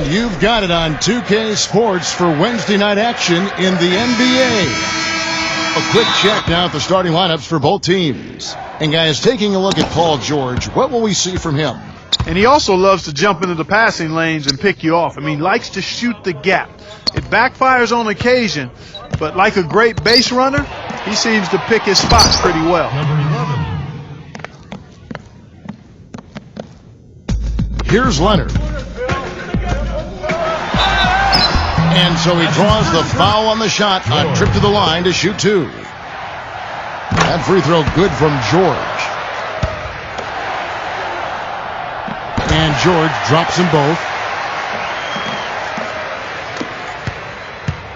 And you've got it on 2K Sports for Wednesday night action in the NBA. A quick check now at the starting lineups for both teams. And guys, taking a look at Paul George, what will we see from him? And he also loves to jump into the passing lanes and pick you off. I mean, he likes to shoot the gap. It backfires on occasion, but like a great base runner, he seems to pick his spots pretty well. Number 11. Here's Leonard. And so he draws the foul on the shot on trip to the line to shoot two. That free throw good from George. And George drops them both.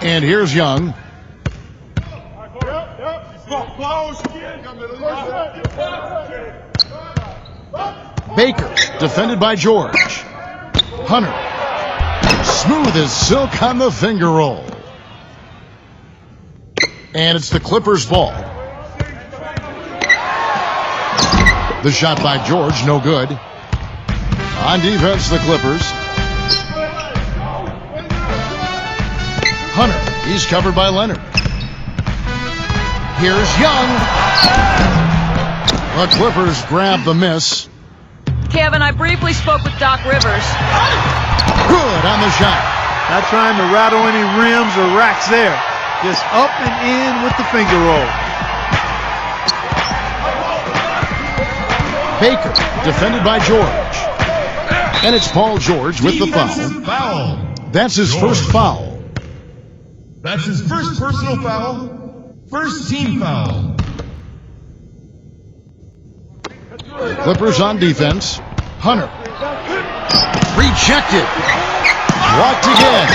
And here's Young. Baker, defended by George. Hunter, smooth as silk on the finger roll. And it's the Clippers' ball. The shot by George, no good. On defense, the Clippers. Hunter, he's covered by Leonard. Here's Young. The Clippers grab the miss. Kevin, I briefly spoke with Doc Rivers. Good on the shot. Not trying to rattle any rims or racks there. Just up and in with the finger roll. Baker, defended by George. And it's Paul George with the foul. That's his first foul. That's his first personal foul. First team foul. Clippers on defense. Hunter. Rejected. Blocked again.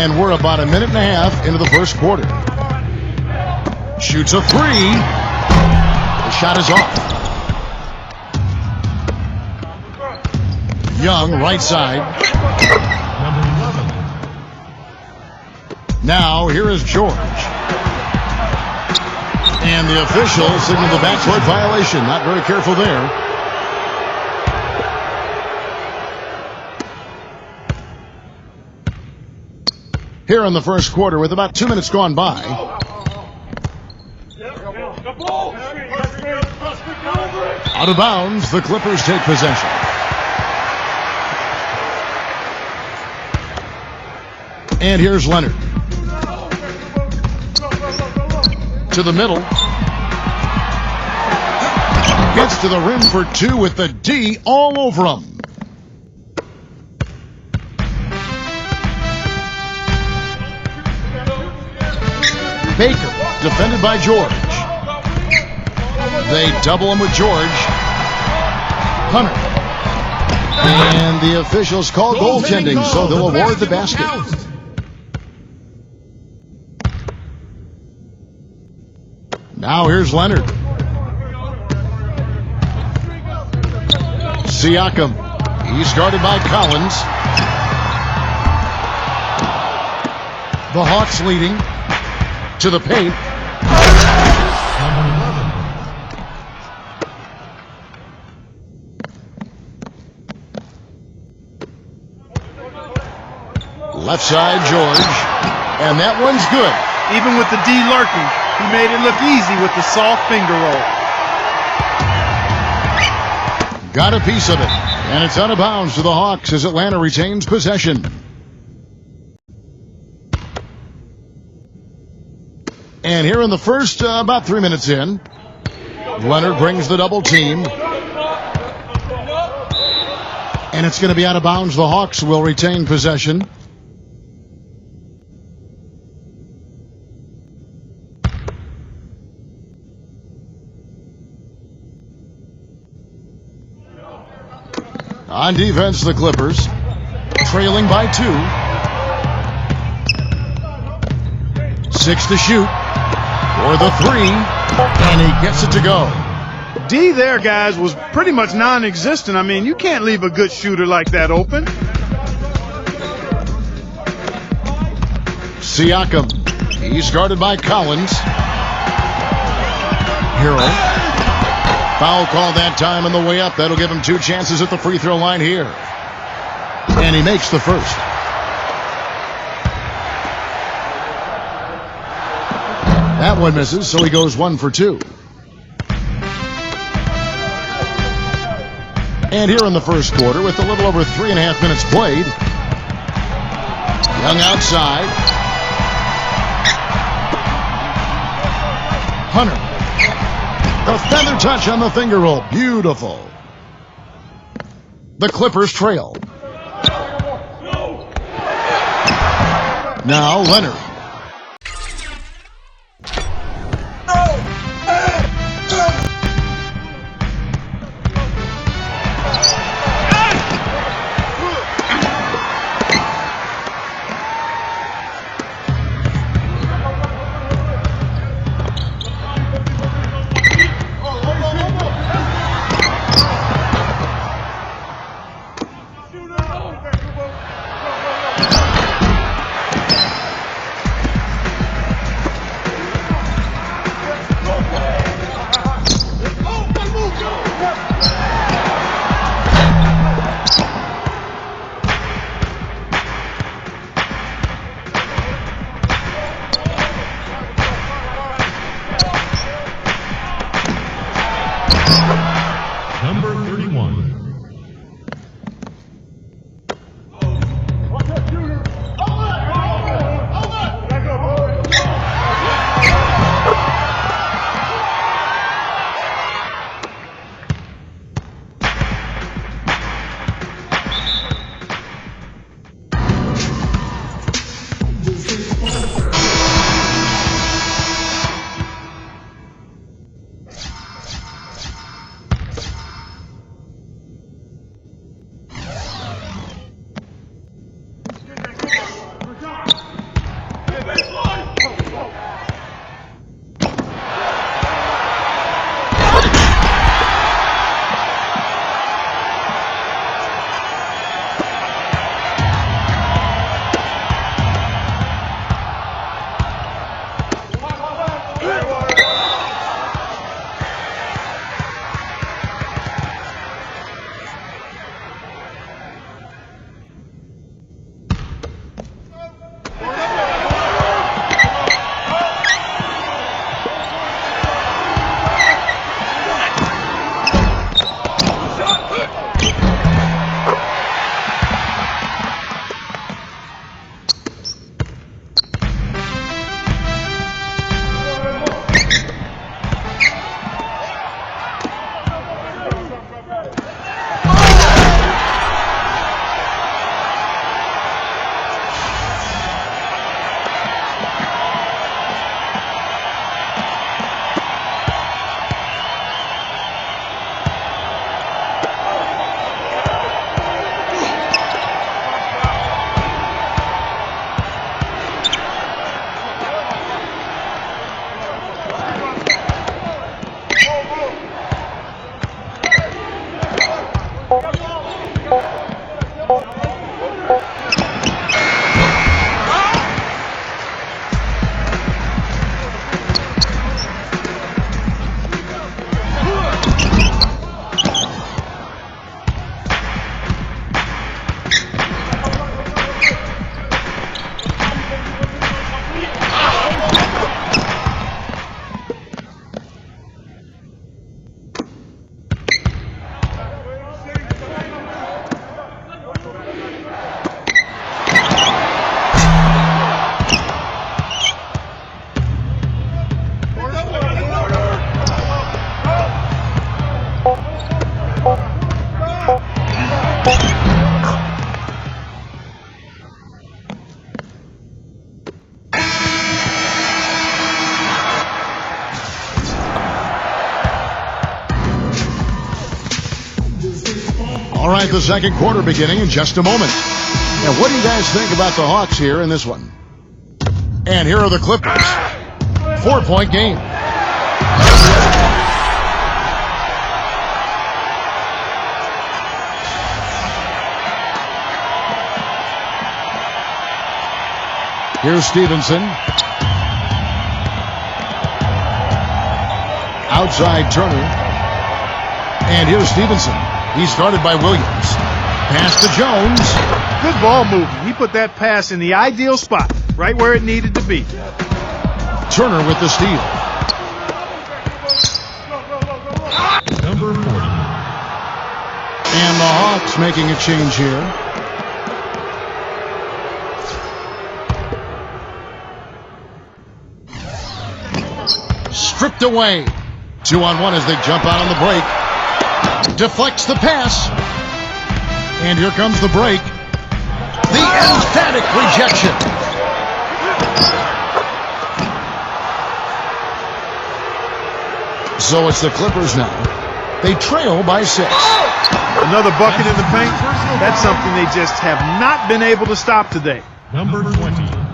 And we're about a minute and a half into the first quarter. Shoots a three. The shot is off. Young, right side. Number 11. Now, here is George. And the official signaled the backcourt violation. Not very careful there. Here in the first quarter with about 2 minutes gone by. Out of bounds, the Clippers take possession. And here's Leonard. To the middle. Gets to the rim for two with the D all over him. Baker, defended by George. They double him with George. Hunter. And the officials call goaltending, so they'll award the basket. Now here's Leonard. Siakam. He's guarded by Collins. The Hawks leading to the paint. Left side, George. And that one's good. Even with the D lurking, he made it look easy with the soft finger roll. Got a piece of it. And it's out of bounds to the Hawks as Atlanta retains possession. And here in the first, about 3 minutes in, Leonard brings the double team. And it's going to be out of bounds. The Hawks will retain possession. On defense, the Clippers, trailing by 2. 6 to shoot for the 3, and he gets it to go. D there, guys, was pretty much non-existent. I mean, you can't leave a good shooter like that open. Siakam, he's guarded by Collins. Hero Foul called that time on the way up. That'll give him 2 chances at the free throw line here. And he makes the first. That one misses, so he goes 1 for 2. And here in the first quarter, with a little over 3.5 minutes played, Young outside. Hunter. The feather touch on the finger roll. Beautiful. The Clippers trail. Now Leonard. Number 31. All right, the second quarter beginning in just a moment. And what do you guys think about the Hawks here in this one? And here are the Clippers. 4-point game. Here's Stevenson. Outside Turner. And here's Stevenson. He's started by Williams. Pass to Jones. Good ball movement. He put that pass in the ideal spot, right where it needed to be. Turner with the steal. Number 40. And the Hawks making a change here. Stripped away. 2-on-1 as they jump out on the break. Deflects the pass. And here comes the break. The emphatic rejection. So it's the Clippers now. They trail by 6. Another bucket in the paint. That's something they just have not been able to stop today. Number 20.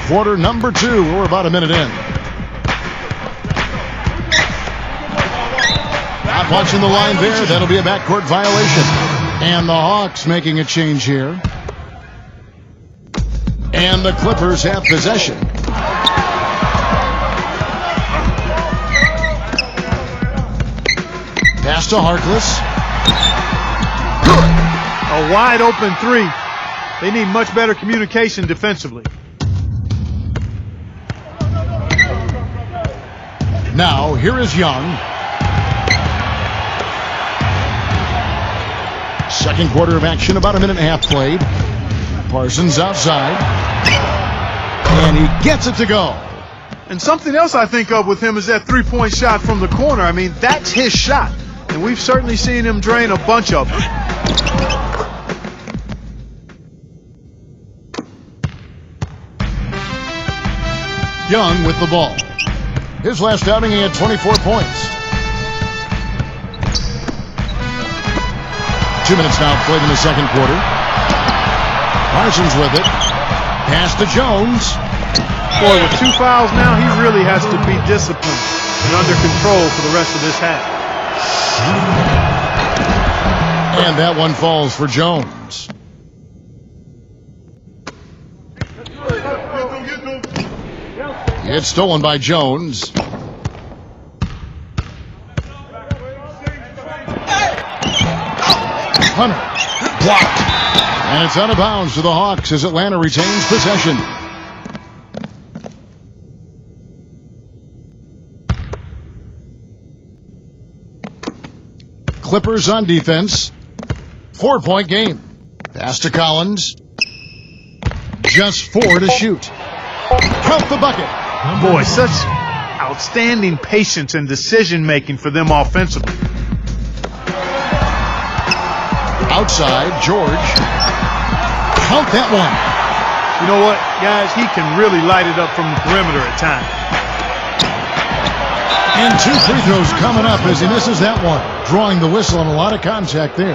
Quarter number 2. We're about a minute in. Not watching the line there. That'll be a backcourt violation. And the Hawks making a change here. And the Clippers have possession. Pass to Harkless. Good. A wide open three. They need much better communication defensively. Now, here is Young. Second quarter of action, about a minute and a half played. Parsons outside. And he gets it to go. And something else I think of with him is that three-point shot from the corner. I mean, that's his shot. And we've certainly seen him drain a bunch of them. Young with the ball. His last outing, he had 24 points. 2 minutes now played in the second quarter. Parsons with it. Pass to Jones. Boy, with 2 fouls now, he really has to be disciplined and under control for the rest of this half. And that one falls for Jones. It's stolen by Jones. Hunter blocked. And it's out of bounds to the Hawks as Atlanta retains possession. Clippers on defense. 4-point game. Pass to Collins. Just 4 to shoot. Count the bucket. Boy, such outstanding patience and decision-making for them offensively. Outside, George. Count that one. You know what, guys? He can really light it up from the perimeter at times. And 2 free throws coming up as he misses that one. Drawing the whistle on a lot of contact there.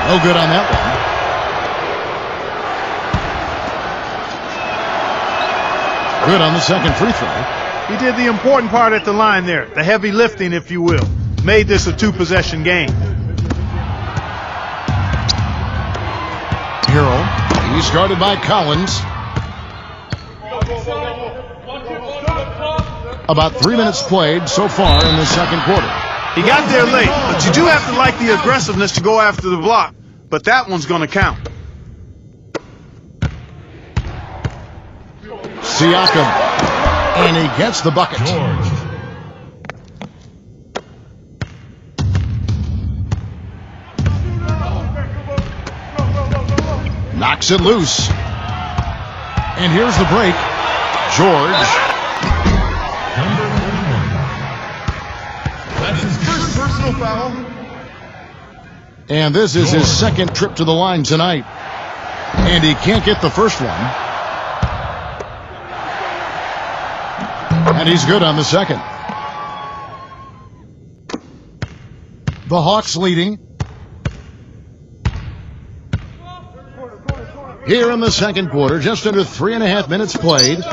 No good on that one. Good on the second free throw. He did the important part at the line there. The heavy lifting, if you will. Made this a 2-possession game. Hero. He's guarded by Collins. About 3 minutes played so far in the second quarter. He got there late, but you do have to like the aggressiveness to go after the block. But that one's going to count. Siakam. And he gets the bucket. George. Knocks it loose. And here's the break. George. Number 41. That's his first personal foul. And this is his second trip to the line tonight. And he can't get the first one. And he's good on the second. The Hawks leading. Here in the second quarter, just under 3.5 minutes played.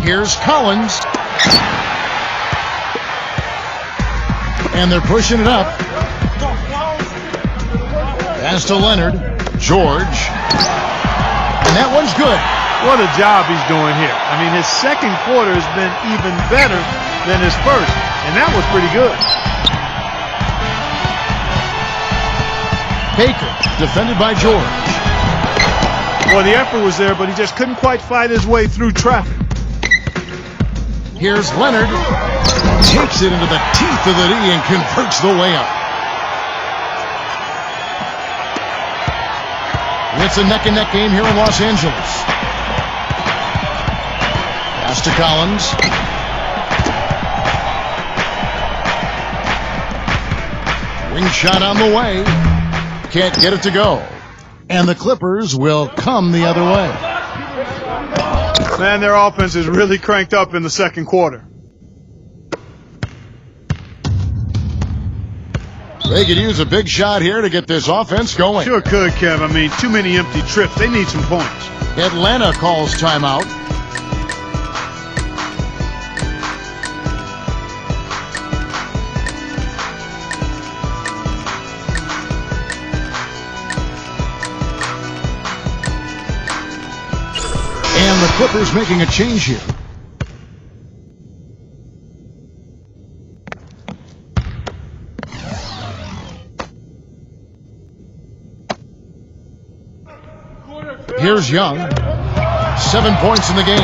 Here's Collins. And they're pushing it up. Pass to Leonard. George. And that one's good. What a job he's doing here. I mean, his second quarter has been even better than his first, and that was pretty good. Baker, defended by George. Well, the effort was there, but he just couldn't quite fight his way through traffic. Here's Leonard. Takes it into the teeth of the knee and converts the layup. It's a neck-and-neck game here in Los Angeles. Pass to Collins. Wing shot on the way. Can't get it to go. And the Clippers will come the other way. Man, their offense is really cranked up in the second quarter. They could use a big shot here to get this offense going. Sure could, Kev. I mean, too many empty trips. They need some points. Atlanta calls timeout. And the Clippers making a change here. Here's Young. 7 points in the game.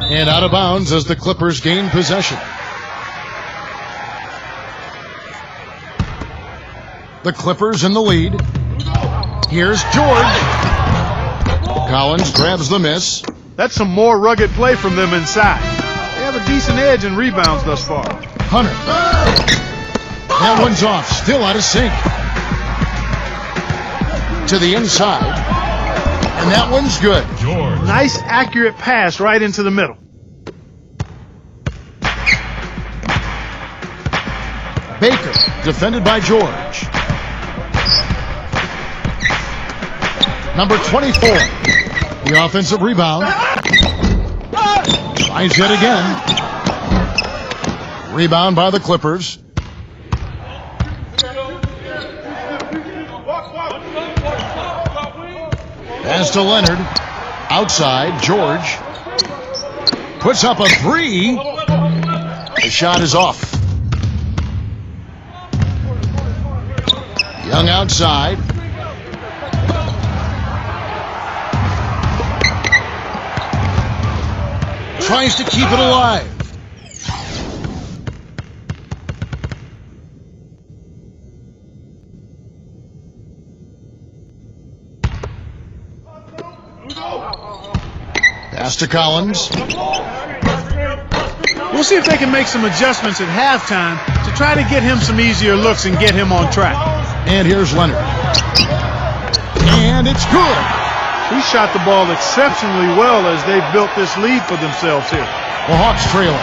And out of bounds as the Clippers gain possession. The Clippers in the lead. Here's George. Collins grabs the miss. That's some more rugged play from them inside. They have a decent edge in rebounds thus far. Hunter. That one's off. Still out of sync. To the inside. And that one's good. George. Nice, accurate pass right into the middle. Baker, defended by George. Number 24. The offensive rebound. Tries it again. Rebound by the Clippers. Pass to Leonard. Outside, George. Puts up a three. The shot is off. Young outside. Tries to keep it alive. Pass to Collins. We'll see if they can make some adjustments at halftime to try to get him some easier looks and get him on track. And here's Leonard. And it's good. He shot the ball exceptionally well as they've built this lead for themselves here. The Hawks trailing.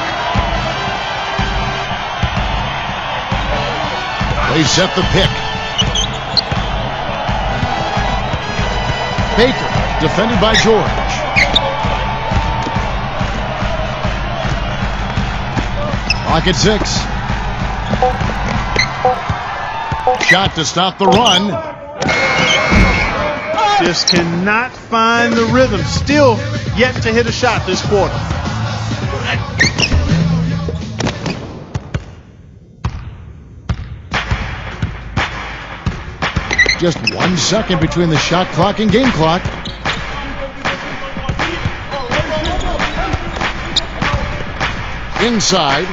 They set the pick. Baker, defended by George. Clock at 6. Shot to stop the run. Just cannot find the rhythm. Still yet to hit a shot this quarter. Just 1 second between the shot clock and game clock. Inside.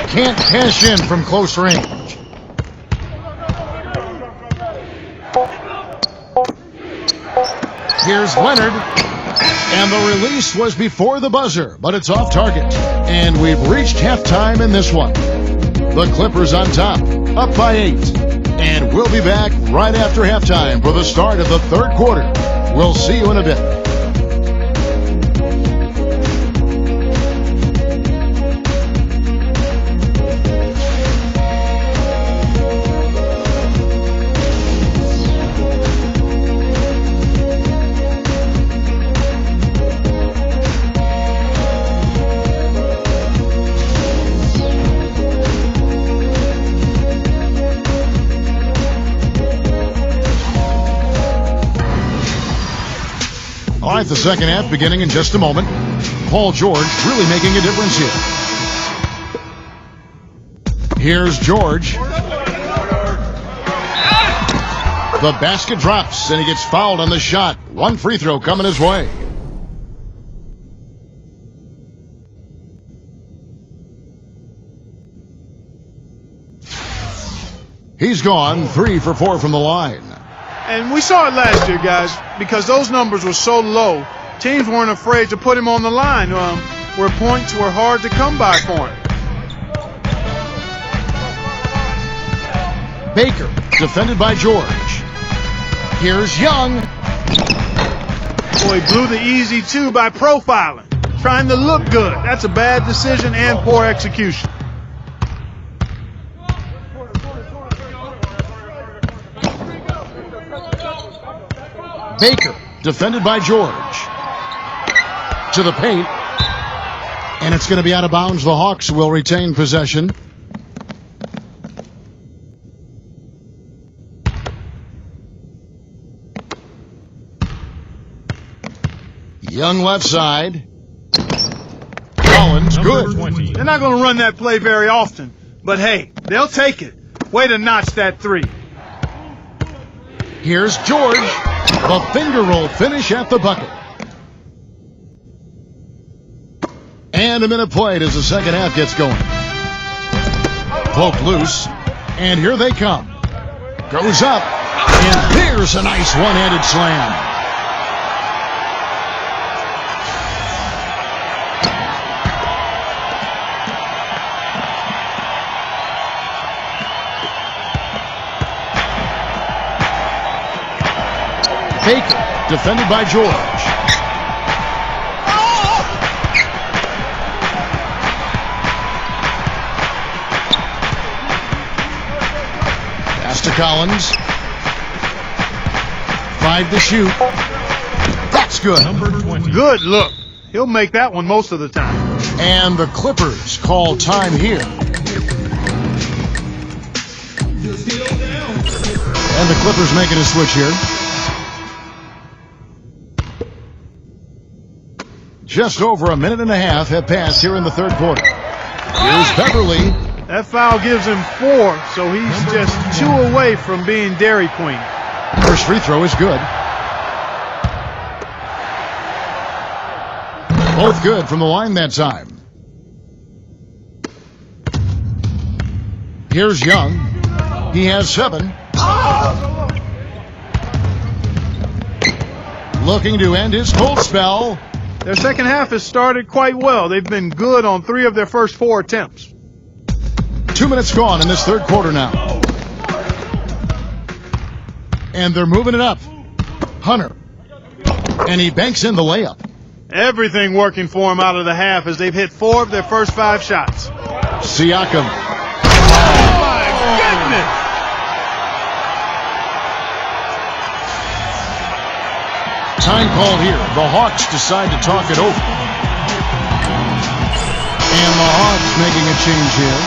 Can't cash in from close range. Here's Leonard. And the release was before the buzzer, but it's off target. And we've reached halftime in this one. The Clippers on top, up by 8. And we'll be back right after halftime for the start of the third quarter. We'll see you in a bit. All right, the second half beginning in just a moment. Paul George really making a difference here. Here's George. The basket drops, and he gets fouled on the shot. One free throw coming his way. He's gone 3 for 4 from the line. And we saw it last year, guys, because those numbers were so low. Teams weren't afraid to put him on the line where points were hard to come by for him. Baker, defended by George. Here's Young. Boy, he blew the easy two by profiling, trying to look good. That's a bad decision and poor execution. Baker, defended by George. To the paint. And it's going to be out of bounds. The Hawks will retain possession. Young left side. Collins, good. They're not going to run that play very often, but hey, they'll take it. Way to notch that three. Here's George. The finger roll finish at the bucket. And a minute played as the second half gets going. Poked loose. And here they come. Goes up. And there's a nice one-handed slam. Baker, defended by George. Pass to Collins. 5 to shoot. That's good. Good look. He'll make that one most of the time. And the Clippers call time here. And the Clippers making a switch here. Just over a minute and a half have passed here in the third quarter. Here's Beverly. That foul gives him 4, so he's just 2 away from being Dairy Queen. First free throw is good. Both good from the line that time. Here's Young. He has 7. Looking to end his cold spell. Their second half has started quite well. They've been good on 3 of their first 4 attempts. 2 minutes gone in this third quarter now. And they're moving it up. Hunter. And he banks in the layup. Everything working for him out of the half as they've hit 4 of their first 5 shots. Siakam. Oh, my goodness! Time called here. The Hawks decide to talk it over. And the Hawks making a change here.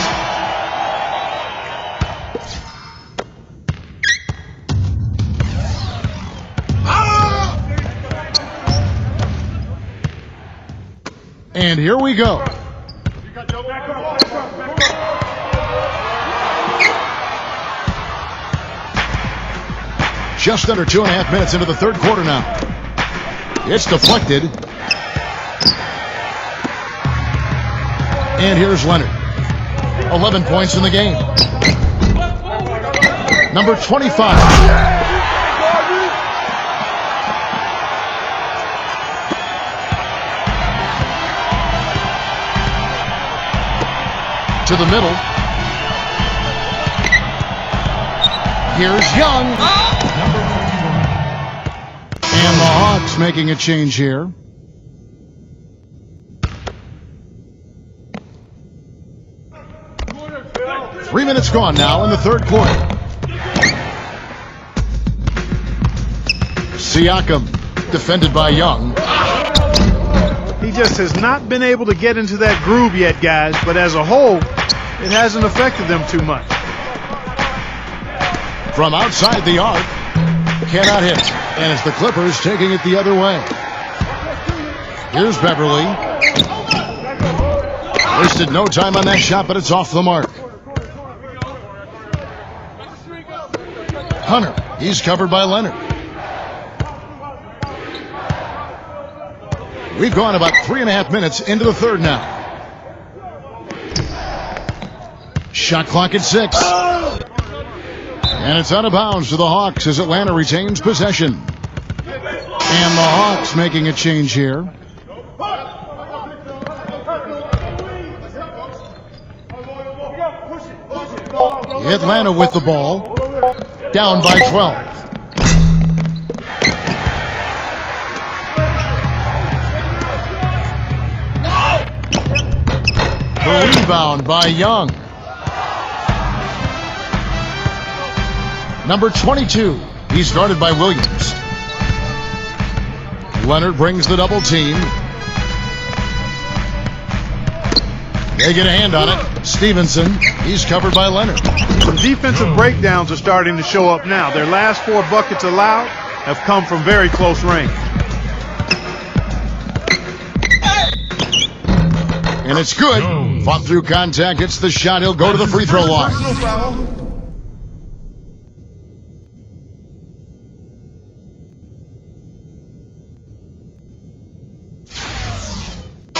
And here we go. Just under 2.5 minutes into the third quarter now. It's deflected. And here's Leonard. 11 points in the game. Number 25. To the middle. Here's Young. And the Hawks making a change here. Three minutes gone now in the third quarter. Siakam, defended by Young. He just has not been able to get into that groove yet, guys, but as a whole, it hasn't affected them too much. From outside the arc, cannot hit. And it's the Clippers taking it the other way. Here's Beverly. Wasted no time on that shot, but it's off the mark. Hunter, he's covered by Leonard. We've gone about 3.5 minutes into the third now. Shot clock at 6. And it's out of bounds to the Hawks as Atlanta retains possession. And the Hawks making a change here. Atlanta with the ball. Down by 12. The rebound by Young. Number 22. He's guarded by Williams. Leonard brings the double team. They get a hand on it. Stevenson, he's covered by Leonard. Some defensive breakdowns are starting to show up now. Their last 4 buckets allowed have come from very close range. And it's good. Fought through contact, hits the shot. He'll go to the free throw line. Personal foul.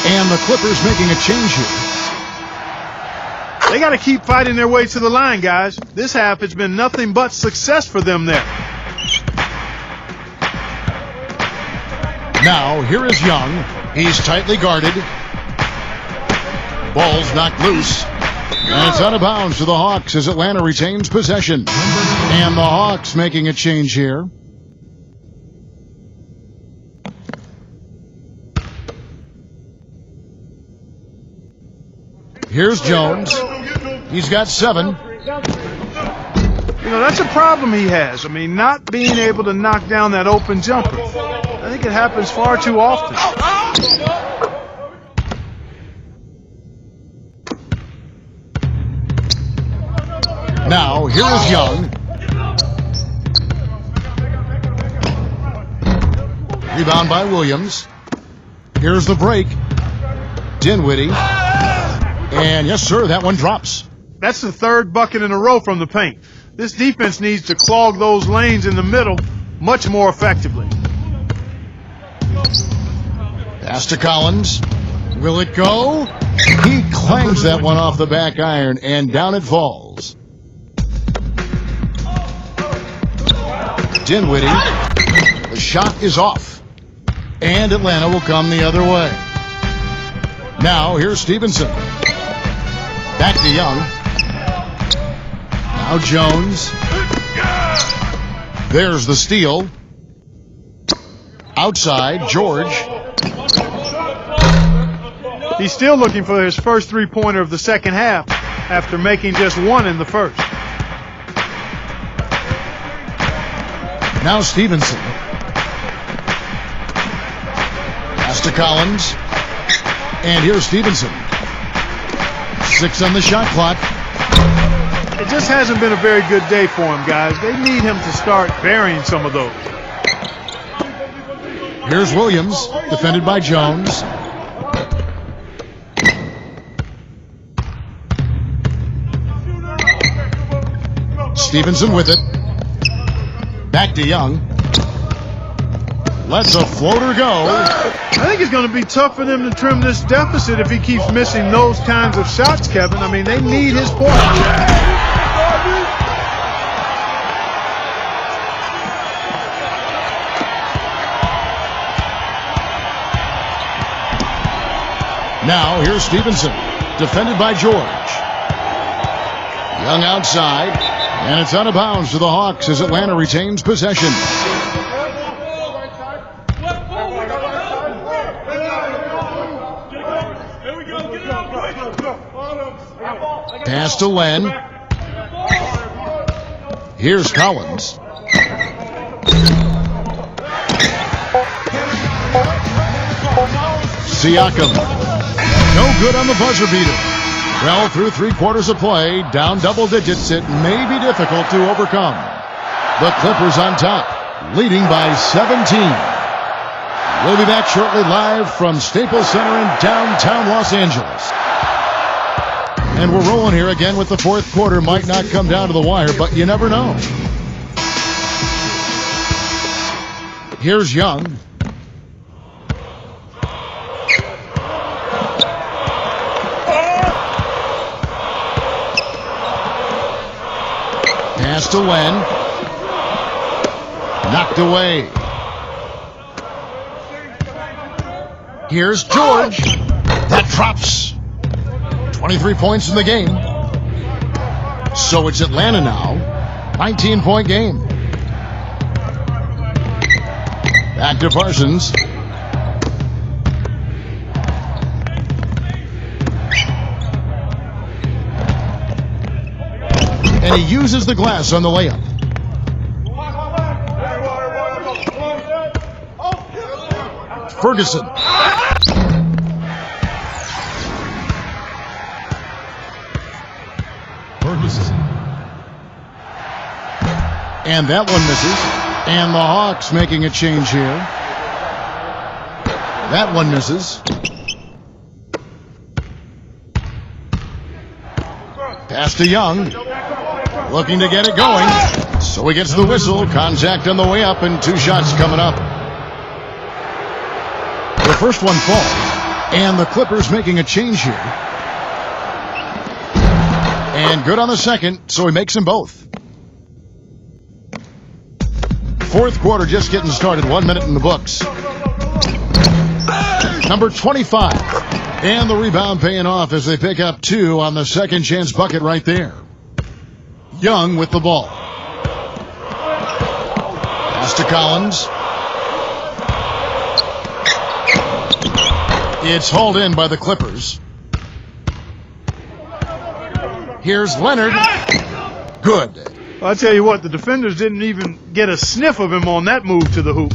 And the Clippers making a change here. They got to keep fighting their way to the line, guys. This half has been nothing but success for them there. Now, here is Young. He's tightly guarded. Ball's knocked loose. And it's out of bounds to the Hawks as Atlanta retains possession. And the Hawks making a change here. Here's Jones. He's got 7. You know, that's a problem he has. I mean, not being able to knock down that open jumper. I think it happens far too often. Now, here is Young. Rebound by Williams. Here's the break. Dinwiddie. And yes, sir, that one drops. That's the 3rd bucket in a row from the paint. This defense needs to clog those lanes in the middle much more effectively. Pass to Collins. Will it go? He clangs that one off the back iron, and down it falls. Dinwiddie. The shot is off. And Atlanta will come the other way. Now, here's Stevenson. Back to Young. Now Jones. There's the steal. Outside, George. He's still looking for his first 3-pointer of the second half after making just 1 in the first. Now Stevenson. Pass to Collins. And here's Stevenson. 6 on the shot clock. It just hasn't been a very good day for him, guys. They need him to start burying some of those. Here's Williams, defended by Jones. Stevenson with it. Back to Young. Lets a floater go. I think it's going to be tough for them to trim this deficit if he keeps missing those kinds of shots, Kevin. I mean, they need his points. Now, here's Stevenson, defended by George. Young outside, and it's out of bounds to the Hawks as Atlanta retains possession. Pass to Len. Here's Collins. Siakam. No good on the buzzer beater. Well, through 3 quarters of play, down double digits, it may be difficult to overcome. The Clippers on top, leading by 17. We'll be back shortly live from Staples Center in downtown Los Angeles. And we're rolling here again with the fourth quarter. Might not come down to the wire, but you never know. Here's Young. Pass to Len. Knocked away. Here's George. That drops. 23 points in the game. So it's Atlanta now. 19-point game. Back to Parsons. And he uses the glass on the layup. Ferguson. And that one misses. And the Hawks making a change here. That one misses. Pass to Young. Looking to get it going. So he gets the whistle. Contact on the way up and 2 shots coming up. The first one falls. And the Clippers making a change here. And good on the second, so he makes them both. Fourth quarter just getting started. 1 minute in the books. Number 25. And the rebound paying off as they pick up 2 on the second chance bucket right there. Young with the ball. Pass to Collins. It's hauled in by the Clippers. Here's Leonard. Good. I'll tell you what, the defenders didn't even get a sniff of him on that move to the hoop.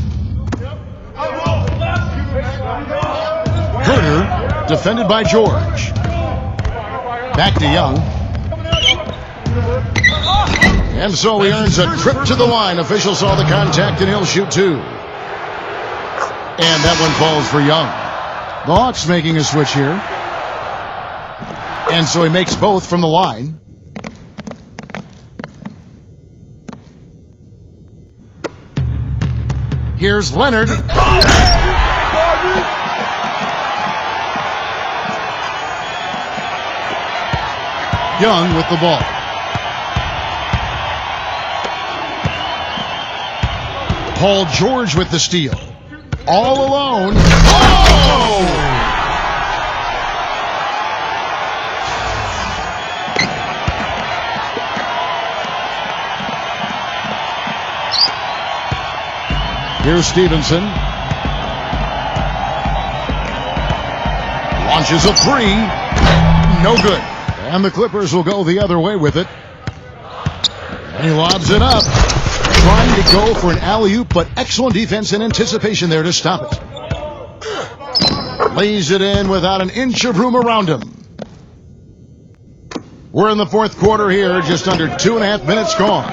Herter, defended by George. Back to Young. And so he earns a trip to the line. Officials saw the contact and he'll shoot 2. And that one falls for Young. The Hawks making a switch here. And so he makes both from the line. Here's Leonard. Young with the ball. Paul George with the steal. All alone. Oh! Here's Stevenson. Launches a 3. No good. And the Clippers will go the other way with it. And he lobs it up. Trying to go for an alley-oop, but excellent defense and anticipation there to stop it. Lays it in without an inch of room around him. We're in the fourth quarter here, just under 2.5 minutes gone.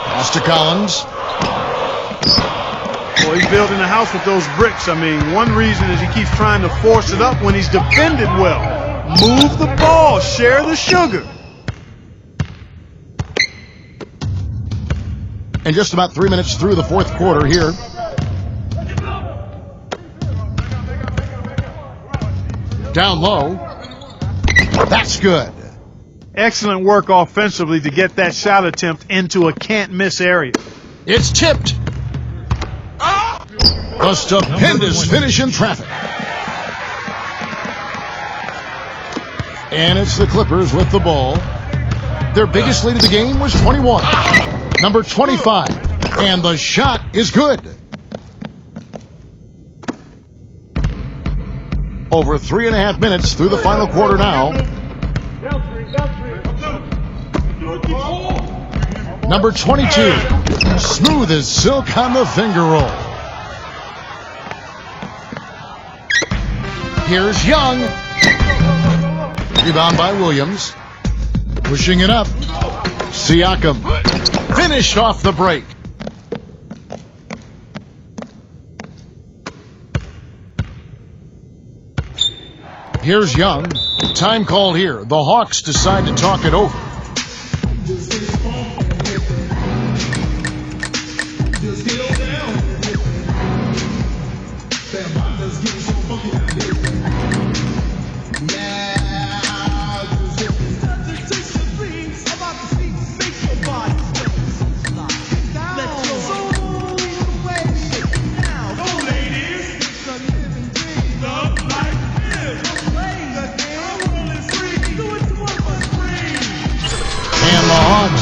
Pass to Collins. Well, he's building a house with those bricks. I mean, one reason is he keeps trying to force it up when he's defended well. Move the ball, share the sugar. And just about 3 minutes through the fourth quarter here. Down low. That's good. Excellent work offensively to get that shot attempt into a can't-miss area. It's tipped. A stupendous finish in traffic. And it's the Clippers with the ball. Their biggest lead of the game was 21. Number 25. And the shot is good. Over 3.5 minutes through the final quarter now. Number 22. Smooth as silk on the finger roll. Here's Young. Rebound by Williams. Pushing it up. Siakam. Finished off the break. Here's Young. Time called here. The Hawks decide to talk it over.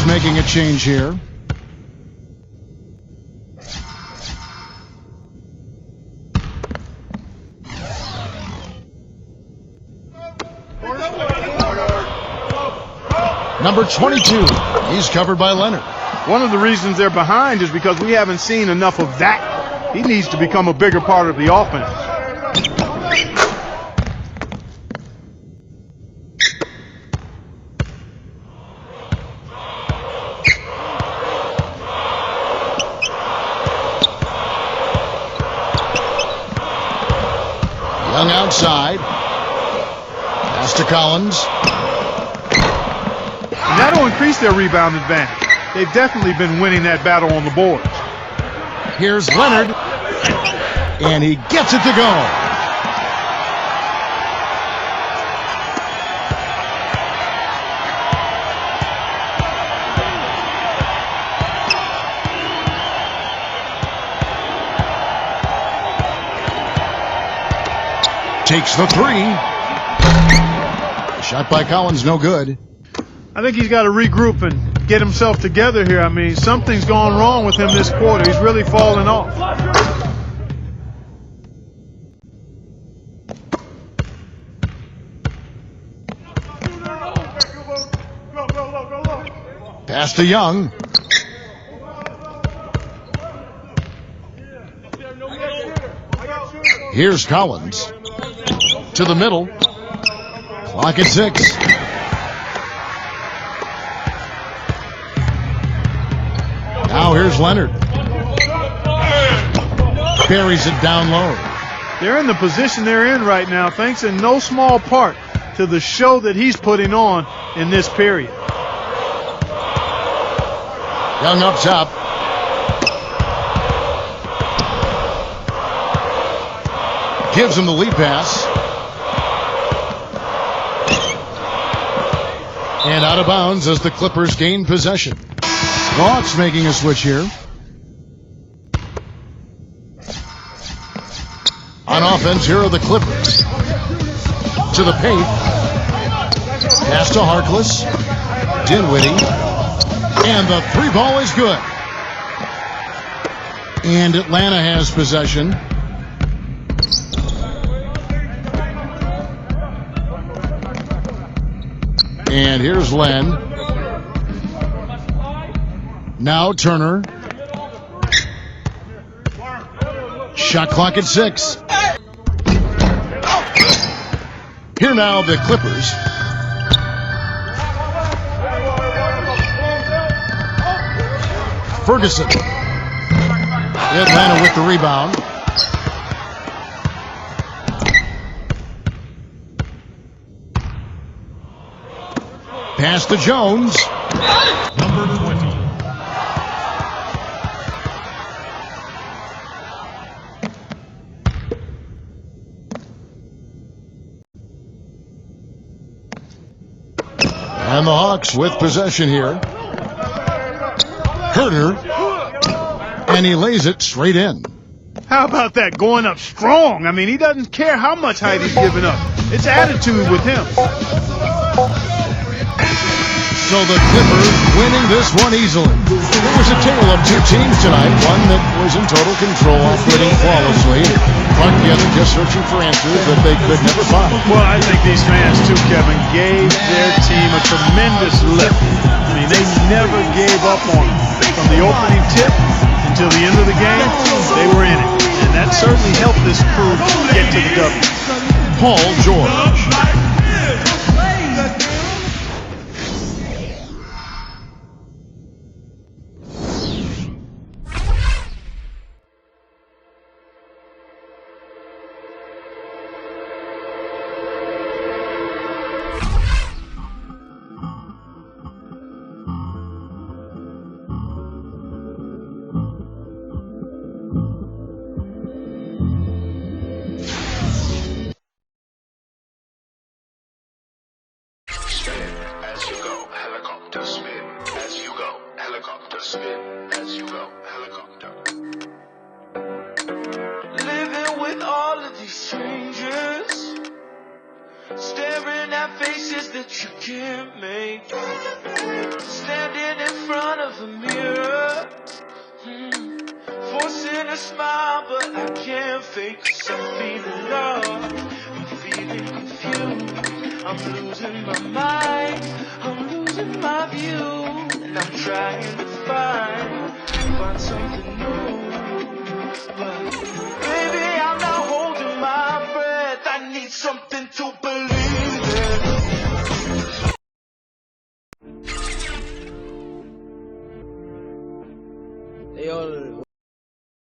Making a change here. Number 22. He's covered by Leonard. One of the reasons they're behind is because we haven't seen enough of that. He needs to become a bigger part of the offense. Young outside. Pass to Collins. And that'll increase their rebound advantage. They've definitely been winning that battle on the boards. Here's Leonard. And he gets it to go. Takes the three. Shot by Collins, no good. I think he's got to regroup and get himself together here. I mean, something's gone wrong with him this quarter. He's really fallen off. Pass to Young. Here's Collins. To the middle. Clock at 6. Now here's Leonard. Buries it down low. They're in the position they're in right now thanks in no small part to the show that he's putting on in this period. Young up top. Gives him the lead pass. And out of bounds as the Clippers gain possession. Hawks making a switch here. On offense, here are the Clippers. To the paint. Pass to Harkless. Dinwiddie. And the three ball is good. And Atlanta has possession. And here's Len. Now Turner. Shot clock at 6. Here now the Clippers. Ferguson. Atlanta with the rebound. Pass to Jones. Number 20. And the Hawks with possession here. Herter. And he lays it straight in. How about that, going up strong? I mean, he doesn't care how much height he's giving up. It's attitude with him. So the Clippers winning this one easily. It was a tale of two teams tonight. One that was in total control, operating flawlessly. Clark the other just searching for answers that they could never find. Well, I think these fans too, Kevin, gave their team a tremendous lift. I mean, they never gave up on them. From the opening tip until the end of the game, they were in it. And that certainly helped this crew get to the W. Paul George. As you go, helicopter spin. As you go, helicopter spin. As you go, helicopter. Living with all of these strangers, staring at faces that you can't make. Standing in front of a mirror, forcing a smile, but I can't fake. 'Cause I'm feeling love, I'm feeling confused. I'm losing my mind, I'm losing my view, and I'm trying to find something new. But baby, I'm not holding my breath. I need something